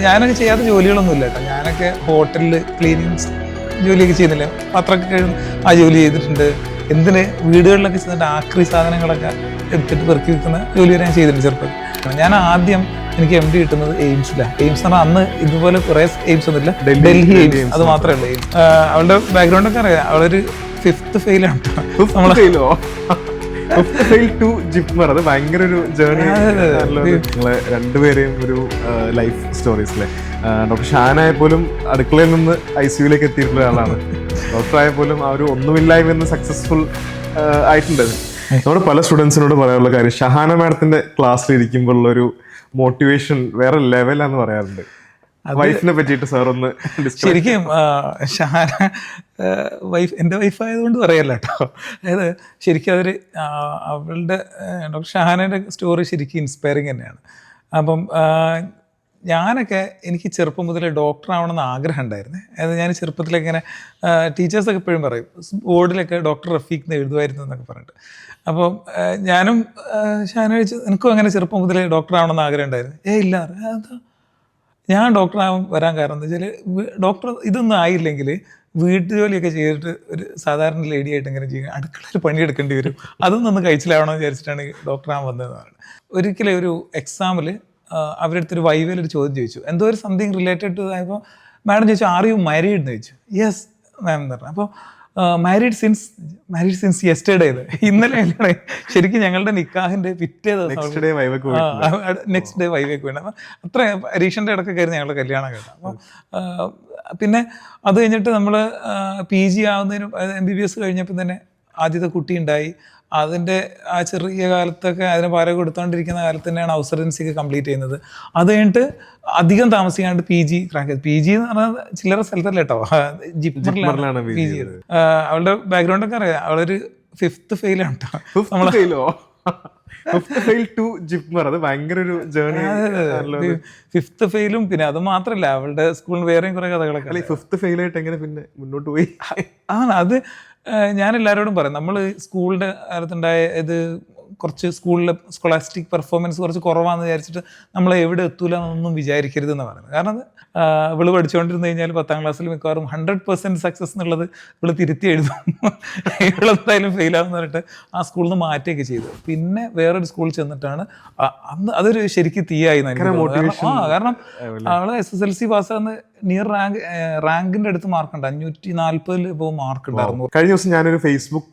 ഞാനൊക്കെ ചെയ്യാത്ത ജോലികളൊന്നുമില്ല കേട്ടോ. ഞാനൊക്കെ ഹോട്ടലിൽ ക്ലീനിങ് ജോലിയൊക്കെ ചെയ്യുന്നില്ല, പാത്രമൊക്കെ കഴുകുന്ന ആ ജോലി ചെയ്തിട്ടുണ്ട്. എന്തിന് വീടുകളിലൊക്കെ ചെന്നിട്ട് ആക്രി സാധനങ്ങളൊക്കെ എടുത്തിട്ട് പെറുക്കി വെക്കുന്ന ജോലി വരെ ഞാൻ ചെയ്തിട്ടുണ്ട് ചെറുപ്പം. ഞാൻ ആദ്യം എനിക്ക് MD കിട്ടുന്നത് എയിംസിലാണ്. എയിംസ് എന്ന് പറഞ്ഞാൽ അന്ന് ഇതുപോലെ കുറേ എയിംസ് ഒന്നുമില്ല, ഡൽഹി എയിംസ് അത് മാത്രമേ ഉള്ളൂ. എയിംസ് അവളുടെ ബാക്ക്ഗ്രൗണ്ട് ഒക്കെ അറിയാം. അവളൊരു 5th ഫെയിലാണ് അത് ഭയങ്കര ഒരു ജേർണി. നിങ്ങളെ രണ്ടുപേരെയും ഒരു ലൈഫ് സ്റ്റോറീസിലെ ഡോക്ടർ ഷാനായ പോലും അടുക്കളയിൽ നിന്ന് ICUലേക്ക് എത്തിയിട്ടുള്ള ഒരാളാണ്. ഡോക്ടറായ പോലും ആ ഒരു ഒന്നുമില്ലായ്മ സക്സസ്ഫുൾ ആയിട്ടുണ്ട്. നമ്മുടെ പല സ്റ്റുഡൻസിനോട് പറയാനുള്ള കാര്യം, ഷഹാന മാഡത്തിന്റെ ക്ലാസ്സിൽ ഇരിക്കുമ്പോൾ ഉള്ള ഒരു മോട്ടിവേഷൻ വേറെ ലെവലാന്ന് പറയാറുണ്ട്. വൈഫിനെ പറ്റിയിട്ട് സാർ ഒന്ന്. ശരിക്കും ഷഹാന എൻ്റെ വൈഫായതുകൊണ്ട് പറയല്ല കേട്ടോ. അതായത് ശരിക്കും അതൊരു അവളുടെ ഡോക്ടർ ഷഹാനയുടെ സ്റ്റോറി ശരിക്കും ഇൻസ്പയറിങ് തന്നെയാണ്. അപ്പം ഞാനൊക്കെ എനിക്ക് ചെറുപ്പം മുതലേ ഡോക്ടറാവണമെന്ന് ആഗ്രഹം ഉണ്ടായിരുന്നു. അതായത് ഞാൻ ചെറുപ്പത്തിലൊക്കെ ഇങ്ങനെ ടീച്ചേഴ്സൊക്കെ എപ്പോഴും പറയും ബോർഡിലൊക്കെ ഡോക്ടർ റഫീഖ് എന്ന് എഴുതുമായിരുന്നു എന്നൊക്കെ പറഞ്ഞിട്ട്. അപ്പം ഞാനും ഷഹാന ചോദിച്ചു, എനിക്കും അങ്ങനെ ചെറുപ്പം മുതലേ ഡോക്ടറാവണമെന്ന് ആഗ്രഹം ഉണ്ടായിരുന്നു. ഇല്ല അതാ ഞാൻ ഡോക്ടറാവാൻ വരാൻ കാരണം എന്താ വെച്ചാൽ ഡോക്ടർ ഇതൊന്നും ആയില്ലെങ്കിൽ വീട്ടുജോലിയൊക്കെ ചെയ്തിട്ട് ഒരു സാധാരണ ലേഡിയായിട്ട് ഇങ്ങനെ ചെയ്യുക, അടുക്കളയിൽ പണിയെടുക്കേണ്ടി വരും. അതൊന്നും ഒന്ന് കഴിച്ചിലാവണമെന്ന് വിചാരിച്ചിട്ടാണ് ഡോക്ടറാകാൻ വന്നതെന്നാണ്. ഒരിക്കലും ഒരു എക്സാമിൽ അവരെടുത്തൊരു വൈവേലൊരു ചോദ്യം ചോദിച്ചു, എന്തോ ഒരു സംതിങ് റിലേറ്റഡ് ടു ആയപ്പോൾ മാഡം ചോദിച്ചു, ആർ യു മാരീഡ് എന്ന് ചോദിച്ചു. യെസ് മാം എന്ന് പറഞ്ഞു. അപ്പോൾ മാരീഡ് സിൻസ് യെസ്റ്റർഡേ. ഇന്നലെ അല്ലേ ശരിക്കും ഞങ്ങളുടെ നിക്കാഹിന്റെ പിറ്റേ ദിവസം നെക്സ്റ്റ് ഡേ വൈവേക്ക് വേണം. അപ്പം അത്ര പരീക്ഷൻ്റെ ഇടയ്ക്കൊക്കെ ആയിരുന്നു ഞങ്ങളുടെ കല്യാണം കേട്ടോ. അപ്പം പിന്നെ അത് കഴിഞ്ഞിട്ട് നമ്മൾ PG ആവുന്നതിനും MBBS കഴിഞ്ഞപ്പോൾ തന്നെ ആദ്യത്തെ കുട്ടി ഉണ്ടായി. അതിൻ്റെ ആ ചെറിയ കാലത്തൊക്കെ അതിന് പാരം കൊടുത്തോണ്ടിരിക്കുന്ന കാലത്ത് തന്നെയാണ് ഹൗസ് റെസിഡൻസി കംപ്ലീറ്റ് ചെയ്യുന്നത്. അത് കഴിഞ്ഞിട്ട് അധികം താമസിക്കാണ്ട് PG ക്രാക്ക് ചെയ്തു. PG എന്ന് പറഞ്ഞാൽ ചില്ലറ സ്ഥലത്തല്ല കേട്ടോ, ജിപ്മറിലാണ് PG ചെയ്തത്. അവളുടെ ബാക്ക്ഗ്രൗണ്ട് ഒക്കെ അറിയാം. അവളൊരു 5th ഫെയിലാണ് കേട്ടോ. അത് ഭയങ്കര ഒരു ജേർണി. 5th ഫെയിലും പിന്നെ അത് മാത്രല്ല അവളുടെ സ്കൂളിൽ വേറെയും കുറെ കഥകളൊക്കെ. 5th ഫെയിൽ ആയിട്ട് എങ്ങനെ പിന്നെ മുന്നോട്ട് പോയി? അത് ഞാൻ എല്ലാവരോടും പറയും, നമ്മൾ സ്കൂളിൻ്റെ കാലത്തുണ്ടായ ഇത് കുറച്ച് സ്കൂളിലെ സ്കോളാസ്റ്റിക് പെർഫോമൻസ് കുറച്ച് കുറവാണെന്ന് വിചാരിച്ചിട്ട് നമ്മൾ എവിടെ എത്തൂല എന്നൊന്നും വിചാരിക്കരുതെന്ന് പറയുന്നത്. കാരണം ഇവള് പഠിച്ചുകൊണ്ടിരുന്നു കഴിഞ്ഞാൽ 10ാം ക്ലാസ്സിൽ മിക്കവാറും 100% സക്സസ് എന്നുള്ളത് ഇവള് തിരുത്തി എഴുതും. ഇവളെന്തായാലും ഫെയിലാവെന്ന് പറഞ്ഞിട്ട് ആ സ്കൂളിൽ നിന്ന് മാറ്റുകയൊക്കെ ചെയ്തു. പിന്നെ വേറൊരു സ്കൂളിൽ ചെന്നിട്ടാണ് അന്ന് അതൊരു ശരിക്കും തീയായി. കാരണം അവള് SSLC പാസ്സാകുന്ന നിയർ റാങ്കിന്റെ അടുത്ത് മാർക്കുണ്ട്, 540 ഇപ്പോൾ മാർക്ക് ഉണ്ടായിരുന്നു. കഴിഞ്ഞ ദിവസം ഞാനൊരു ഫേസ്ബുക്ക്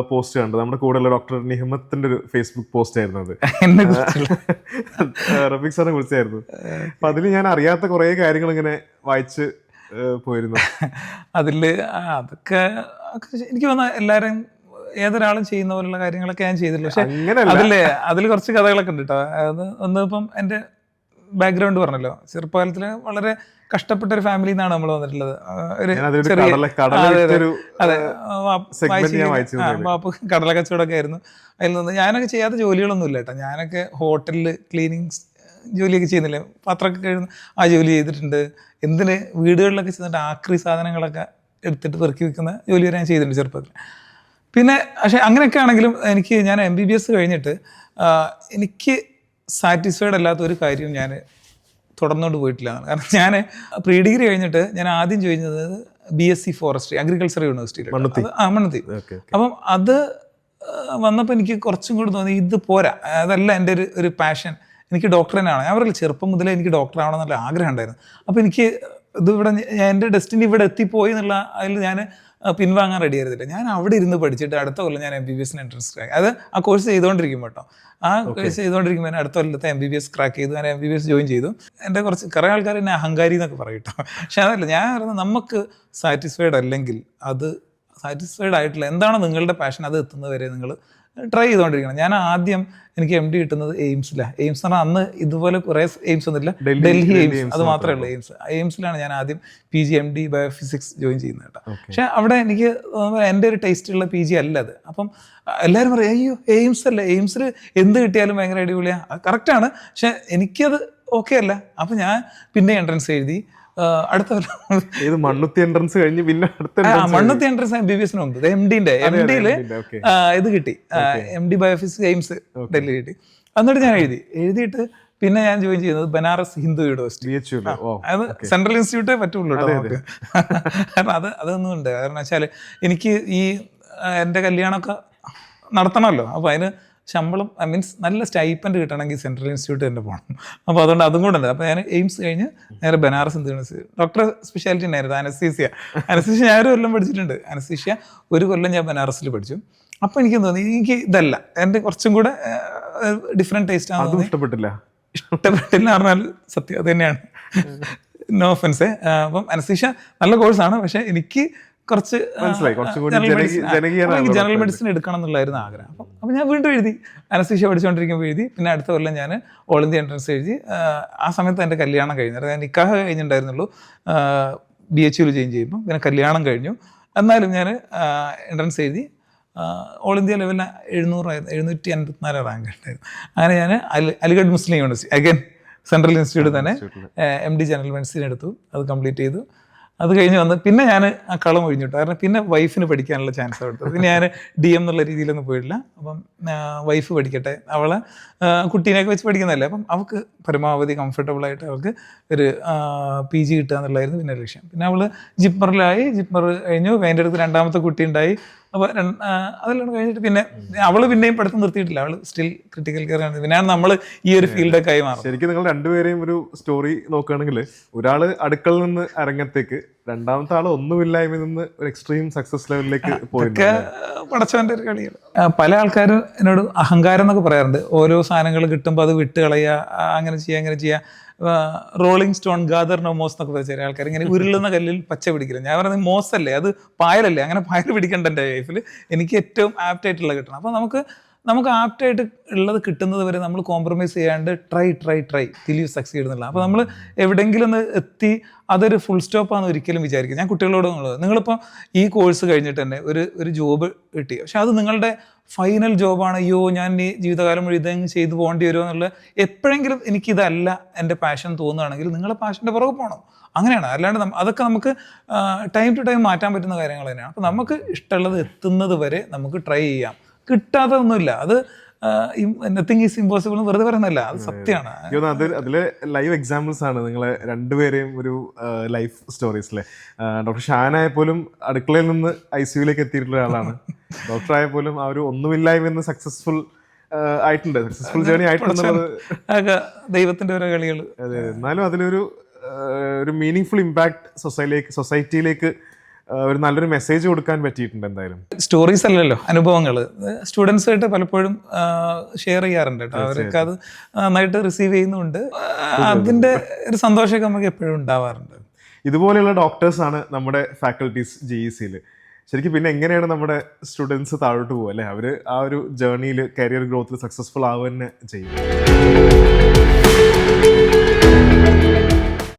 പോസ്റ്റ് കണ്ടു. നമ്മുടെ കൂടെയുള്ള ഡോക്ടർ നിഹമ്മത്തിന്റെ ഒരു ഫേസ്ബുക്ക് പോസ്റ്റ് ആയിരുന്നു അത്. റഫീഖ് സാറിനെ കുറിച്ചായിരുന്നു. അപ്പൊ അതിൽ ഞാൻ അറിയാത്ത കുറെ കാര്യങ്ങൾ ഇങ്ങനെ വായിച്ച് പോയിരുന്നു. അതില് അതൊക്കെ എനിക്ക് തോന്നുന്ന എല്ലാരും ഏതൊരാളും ചെയ്യുന്ന പോലുള്ള കാര്യങ്ങളൊക്കെ ഞാൻ ചെയ്തില്ല. പക്ഷെ അതിൽ കുറച്ച് കഥകളൊക്കെ ഉണ്ട് കേട്ടോ. അത് ഒന്ന് ഇപ്പം എൻ്റെ ബാക്ക്ഗ്രൗണ്ട് പറഞ്ഞല്ലോ, ചെറുപ്പകാലത്തില് വളരെ കഷ്ടപ്പെട്ട ഒരു ഫാമിലിയിൽ നിന്നാണ് നമ്മൾ വന്നിട്ടുള്ളത്. ഒരു ബാപ്പ കടല കച്ചവടമൊക്കെ ആയിരുന്നു. അതിൽ നിന്ന് ഞാനൊക്കെ ചെയ്യാത്ത ജോലികളൊന്നുമില്ല കേട്ടോ. ഞാനൊക്കെ ഹോട്ടലിൽ ക്ലീനിങ് ജോലിയൊക്കെ ചെയ്യുന്നില്ല, പാത്രമൊക്കെ കഴുകുന്ന ആ ജോലി ചെയ്തിട്ടുണ്ട്. എന്തിന് വീടുകളിലൊക്കെ ചെന്നിട്ട് ആക്രി സാധനങ്ങളൊക്കെ എടുത്തിട്ട് പെറുക്കി വെക്കുന്ന ജോലി വരെ ഞാൻ ചെയ്തിട്ടുണ്ട് ചെറുപ്പത്തിൽ. പിന്നെ പക്ഷേ അങ്ങനെയൊക്കെ ആണെങ്കിലും ഞാൻ MBBS കഴിഞ്ഞിട്ട് എനിക്ക് സാറ്റിസ്ഫൈഡ് അല്ലാത്ത ഒരു കാര്യവും ഞാൻ തുടർന്നുകൊണ്ട് പോയിട്ടില്ല. കാരണം ഞാൻ പ്രീ ഡിഗ്രി കഴിഞ്ഞിട്ട് ഞാൻ ആദ്യം ചെയ്യുന്നത് BSc ഫോറസ്ട്രി അഗ്രികൾച്ചർ യൂണിവേഴ്സിറ്റിയിൽ മണ്ണുത്തി. അപ്പം അത് വന്നപ്പോൾ എനിക്ക് കുറച്ചും കൂടി തോന്നി ഇത് പോരാ, അതല്ല എൻ്റെ ഒരു പാഷൻ. എനിക്ക് ഡോക്ടറിനാണ്. ഞാൻ പറയില്ല, ചെറുപ്പം മുതലേ എനിക്ക് ഡോക്ടറാവണം എന്നുള്ള ആഗ്രഹം ഉണ്ടായിരുന്നു. അപ്പോൾ എനിക്ക് ഇതിവിടെ എൻ്റെ ഡെസ്റ്റിനി ഇവിടെ എത്തിപ്പോയി എന്നുള്ള അതിൽ ഞാൻ പിൻവാങ്ങാൻ റെഡി ആയിരുന്നില്ല. ഞാൻ അവിടെ ഇരുന്ന് പഠിച്ചിട്ട് അടുത്ത കൊല്ലം ഞാൻ MBBS എൻട്രൻസ് ക്രാക്ക്. അത് ആ കോഴ്സ് ചെയ്തുകൊണ്ടിരിക്കും കേട്ടോ. ആ കോഴ്സ് ചെയ്തുകൊണ്ടിരിക്കുമ്പോൾ ഞാൻ അടുത്ത കൊല്ലത്തെ MBBS ക്രാക്ക് ചെയ്തു. ഞാൻ MBBS ജോയിൻ ചെയ്തു. എൻ്റെ കുറേ ആൾക്കാർ എന്നെ അഹങ്കാരി എന്നൊക്കെ പറയും കേട്ടോ. പക്ഷെ അതല്ല, ഞാൻ പറയുന്നത് നമുക്ക് സാറ്റിസ്ഫൈഡ് അല്ലെങ്കിൽ അത് സാറ്റിസ്ഫൈഡ് ആയിട്ടില്ല, എന്താണോ നിങ്ങളുടെ പാഷൻ അത് എത്തുന്നവരെ നിങ്ങൾ ട്രൈ ചെയ്തുകൊണ്ടിരിക്കണം. ഞാൻ ആദ്യം എനിക്ക് MD കിട്ടുന്നത് എയിംസിലാണ്. എയിംസ് എന്ന് പറഞ്ഞാൽ അന്ന് ഇതുപോലെ കുറേ എയിംസ് ഒന്നുമില്ല, ഡൽഹി എയിംസ് അത് മാത്രമേ ഉള്ളൂ. എയിംസിലാണ് ഞാൻ ആദ്യം PG MD ബയോഫിസിക്സ് ജോയിൻ ചെയ്യുന്നത് കേട്ടോ. പക്ഷെ അവിടെ എനിക്ക് എൻ്റെ ഒരു ടേസ്റ്റുള്ള PG അല്ല അത്. അപ്പം എല്ലാവരും പറയും, അയ്യോ എയിംസ് അല്ലേ, എയിംസിൽ എന്ത് കിട്ടിയാലും ഭയങ്കര അടിപൊളിയാണ്. കറക്റ്റാണ്, പക്ഷെ എനിക്കത് ഓക്കെ അല്ല. അപ്പം ഞാൻ പിന്നെ എൻട്രൻസ് എഴുതി. അടുത്ത മണ്ണുത്തി എൻട്രൻസ് കഴിഞ്ഞ് പിന്നെ മണ്ണുത്തി എൻട്രൻസ് MBBS മുമ്പ് MDയില് ഇത് കിട്ടി, MD ബയോഫിസിക്സ് എയിംസ് ഡൽഹി കിട്ടി. എന്നിട്ട് ഞാൻ എഴുതിയിട്ട് പിന്നെ ഞാൻ ജോയിൻ ചെയ്യുന്നത് ബനാറസ് ഹിന്ദു യൂണിവേഴ്സിറ്റി. BHU ല്. ഓ, അത് സെൻട്രൽ ഇൻസ്റ്റിറ്റ്യൂട്ടേ പറ്റുള്ളൂ കേട്ടോ നമുക്ക്. കാരണം അതൊന്നും ഉണ്ട്. കാരണം വെച്ചാൽ എനിക്ക് ഈ എൻ്റെ കല്യാണമൊക്കെ നടത്തണമല്ലോ. അപ്പോൾ അതിന് ശമ്പളം മീൻസ് നല്ല സ്റ്റൈപ്പൻഡ് കിട്ടണമെങ്കിൽ സെൻട്രൽ ഇൻസ്റ്റിറ്റ്യൂട്ട് തന്നെ പോകണം. അപ്പോൾ അതുകൊണ്ട് അതും കൂടെ ഉണ്ട്. അപ്പോൾ ഞാൻ എയിംസ് കഴിഞ്ഞ് നേരെ Banaras Hindu university doctor speciality ഉണ്ടായിരുന്നു അനസ്തീഷ്യ. ഞാൻ ഒരു കൊല്ലം പഠിച്ചിട്ടുണ്ട് അനസ്തീഷ്യ. ഒരു കൊല്ലം ഞാൻ ബനാറസിൽ പഠിച്ചു. അപ്പോൾ എനിക്ക് തോന്നി എനിക്ക് ഇതല്ല, എൻ്റെ കുറച്ചും കൂടെ ഡിഫറെൻറ്റ് ടേസ്റ്റ് ആണ്. ഇഷ്ടപ്പെട്ടില്ല പറഞ്ഞാൽ സത്യം അത് തന്നെയാണ്. No offence. അപ്പം അനസ്തീഷ്യ നല്ല കോഴ്സാണ്, പക്ഷേ എനിക്ക് കുറച്ച് ജനറൽ മെഡിസിൻ എടുക്കണം എന്നുള്ളായിരുന്നു ആഗ്രഹം. അപ്പം ഞാൻ വീണ്ടും എഴുതി, അനസ്തീഷ്യ പഠിച്ചുകൊണ്ടിരിക്കുമ്പോൾ എഴുതി. പിന്നെ അടുത്ത കൊല്ലം ഞാൻ ഓൾ ഇന്ത്യ എൻട്രൻസ് എഴുതി. ആ സമയത്ത് എൻ്റെ കല്യാണം കഴിഞ്ഞു. ഞാൻ നിക്കാഹ് കഴിഞ്ഞിട്ടുണ്ടായിരുന്നുള്ളൂ BHU ജോയിൻ ചെയ്യുമ്പോൾ. പിന്നെ കല്യാണം കഴിഞ്ഞു. എന്നാലും ഞാൻ എൻട്രൻസ് എഴുതി. ഓൾ ഇന്ത്യ ലെവലിൽ 754 റാങ്ക് ഉണ്ടായിരുന്നു. അങ്ങനെ ഞാൻ അലിഗഡ് മുസ്ലിം യൂണിവേഴ്സിറ്റി അഗൈൻ സെൻട്രൽ ഇൻസ്റ്റിറ്റ്യൂട്ട് തന്നെ MD ജനറൽ മെഡിസിൻ എടുത്തു. അത് കംപ്ലീറ്റ് ചെയ്തു. അത് കഴിഞ്ഞ് വന്ന് പിന്നെ ഞാൻ ആ കളം ഒഴിഞ്ഞിട്ടു. കാരണം പിന്നെ വൈഫിന് പഠിക്കാനുള്ള ചാൻസ് കൊടുത്തത്. പിന്നെ ഞാൻ DM എന്നുള്ള രീതിയിലൊന്നും പോയിട്ടില്ല. അപ്പം വൈഫ് പഠിക്കട്ടെ, അവളെ കുട്ടീനെയൊക്കെ വെച്ച് പഠിക്കുന്നതല്ലേ, അപ്പം അവൾക്ക് പരമാവധി കംഫർട്ടബിളായിട്ട് അവൾക്ക് ഒരു PG കിട്ടുക എന്നുള്ളതായിരുന്നു പിന്നെ ലക്ഷ്യം. പിന്നെ അവൾ ജിപ്മറിലായി. ജിപ്മർ കഴിഞ്ഞു. അതിൻ്റെ അടുത്ത് രണ്ടാമത്തെ കുട്ടി ഉണ്ടായി. അപ്പോൾ അതെല്ലാം കഴിഞ്ഞിട്ട് പിന്നെ അവള് പിന്നെയും പഠിത്തം നിർത്തിയിട്ടില്ല. അവള് സ്റ്റിൽ ക്രിട്ടിക്കൽ കെയർ ആണ്. പിന്നെയാണ് നമ്മൾ ഈ ഒരു ഫീൽഡൊക്കെ ആയി മാറും. ശരിക്കും നിങ്ങൾ രണ്ടുപേരെയും ഒരു സ്റ്റോറി നോക്കുകയാണെങ്കിൽ, ഒരാള് അടുക്കളയിൽ നിന്ന് അരങ്ങത്തേക്ക്, രണ്ടാമത്തെ ആള് ഒന്നുമില്ലായ്മ നിന്ന് ഒരു എക്സ്ട്രീം സക്സസ് ലെവലിലേക്ക് പോയിട്ട് പടച്ചവന്റെ ഒരു കളിയാണ്. പല ആൾക്കാരും എന്നോട് അഹങ്കാരം എന്നൊക്കെ പറയാറുണ്ട്. ഓരോ സാധനങ്ങൾ കിട്ടുമ്പോൾ അത് വിട്ട് കളയുക, അങ്ങനെ ചെയ്യുക. Rolling stone gather no moss എന്നൊക്കെ ചില ആൾക്കാർ ഇങ്ങനെ ഉരുളുന്ന കല്ലിൽ പച്ച പിടിക്കില്ല. ഞാൻ പറയുന്നത് മോസല്ലേ, അത് പായലല്ലേ. അങ്ങനെ പായൽ പിടിക്കേണ്ട എൻ്റെ ലൈഫിൽ എനിക്ക് ഏറ്റവും ആപ്റ്റായിട്ടുള്ള കിട്ടണം. അപ്പോൾ നമുക്ക് ആപ്റ്റായിട്ട് ഉള്ളത് കിട്ടുന്നത് വരെ നമ്മൾ കോംപ്രമൈസ് ചെയ്യാണ്ട് ട്രൈ ടിൽ യു സക്സീഡ് എന്നുള്ള. അപ്പോൾ നമ്മൾ എവിടെയെങ്കിലും ഒന്ന് എത്തി അതൊരു ഫുൾ സ്റ്റോപ്പാണെന്ന് ഒരിക്കലും വിചാരിക്കും. ഞാൻ കുട്ടികളോട് നിങ്ങളിപ്പോൾ ഈ കോഴ്സ് കഴിഞ്ഞിട്ട് തന്നെ ഒരു ജോബ് കിട്ടി, പക്ഷെ അത് നിങ്ങളുടെ ഫൈനൽ ജോബാണ്. അയ്യോ ഞാൻ ഈ ജീവിതകാലം മുഴുവൻ ഇതെങ്കിലും ചെയ്തു പോകേണ്ടി വരുമോ എന്നുള്ള എപ്പോഴെങ്കിലും എനിക്കിതല്ല എൻ്റെ പാഷൻ തോന്നുകയാണെങ്കിൽ നിങ്ങളുടെ പാഷൻ്റെ പുറകെ പോകണം. അങ്ങനെയാണ്. അല്ലാണ്ട് അതൊക്കെ നമുക്ക് ടൈം ടു ടൈം മാറ്റാൻ പറ്റുന്ന കാര്യങ്ങൾ തന്നെയാണ്. അപ്പോൾ നമുക്ക് ഇഷ്ടമുള്ളത് എത്തുന്നത് വരെ നമുക്ക് ട്രൈ ചെയ്യാം. കിട്ടാത്തതൊന്നുമില്ല. അത് നത്തിങ് ഈസ് ഇമ്പോസിബിൾ എന്ന് വെറുതെ പറയുന്നതല്ല, അത് സത്യമാണ്. അതിലെ ലൈവ് എക്സാമ്പിൾസ് ആണ് നിങ്ങളെ രണ്ടുപേരെയും ഒരു ലൈഫ് സ്റ്റോറീസിലെ. ഡോക്ടർ ഷാനായ പോലും അടുക്കളയിൽ നിന്ന് ICUലേക്ക് എത്തിയിട്ടുള്ള ഒരാളാണ്. ഡോക്ടർ ആയ പോലും ആ ഒരു ഒന്നുമില്ലായ്മ സക്സസ്ഫുൾ ആയിട്ടുണ്ട്, സക്സസ്ഫുൾ ജേർണി ആയിട്ടുണ്ടെന്നുള്ളത് ദൈവത്തിന്റെ ഓരോ കളികൾ. അതെ, എന്നാലും അതിലൊരു മീനിങ് ഫുൾ ഇമ്പാക്ട് സൊസൈറ്റിയിലേക്ക് ഒരു നല്ലൊരു മെസ്സേജ് കൊടുക്കാൻ പറ്റിയിട്ടുണ്ട്. എന്തായാലും സ്റ്റോറീസ് അല്ലല്ലോ, അനുഭവങ്ങൾ സ്റ്റുഡൻസായിട്ട് പലപ്പോഴും ഷെയർ ചെയ്യാറുണ്ട് കേട്ടോ. അവരൊക്കെ അത് നന്നായിട്ട് റിസീവ് ചെയ്യുന്നുണ്ട്. അതിൻ്റെ ഒരു സന്തോഷമൊക്കെ നമുക്ക് എപ്പോഴും ഉണ്ടാവാറുണ്ട്. ഇതുപോലെയുള്ള ഡോക്ടേഴ്സാണ് നമ്മുടെ ഫാക്കൽറ്റീസ് GECയിൽ. ശരിക്കും പിന്നെ എങ്ങനെയാണ് നമ്മുടെ സ്റ്റുഡൻസ് താഴോട്ട് പോകുക അല്ലേ? അവർ ആ ഒരു ജേർണിയിൽ കരിയർ ഗ്രോത്തിൽ സക്സസ്ഫുൾ ആവുക തന്നെ ചെയ്യും.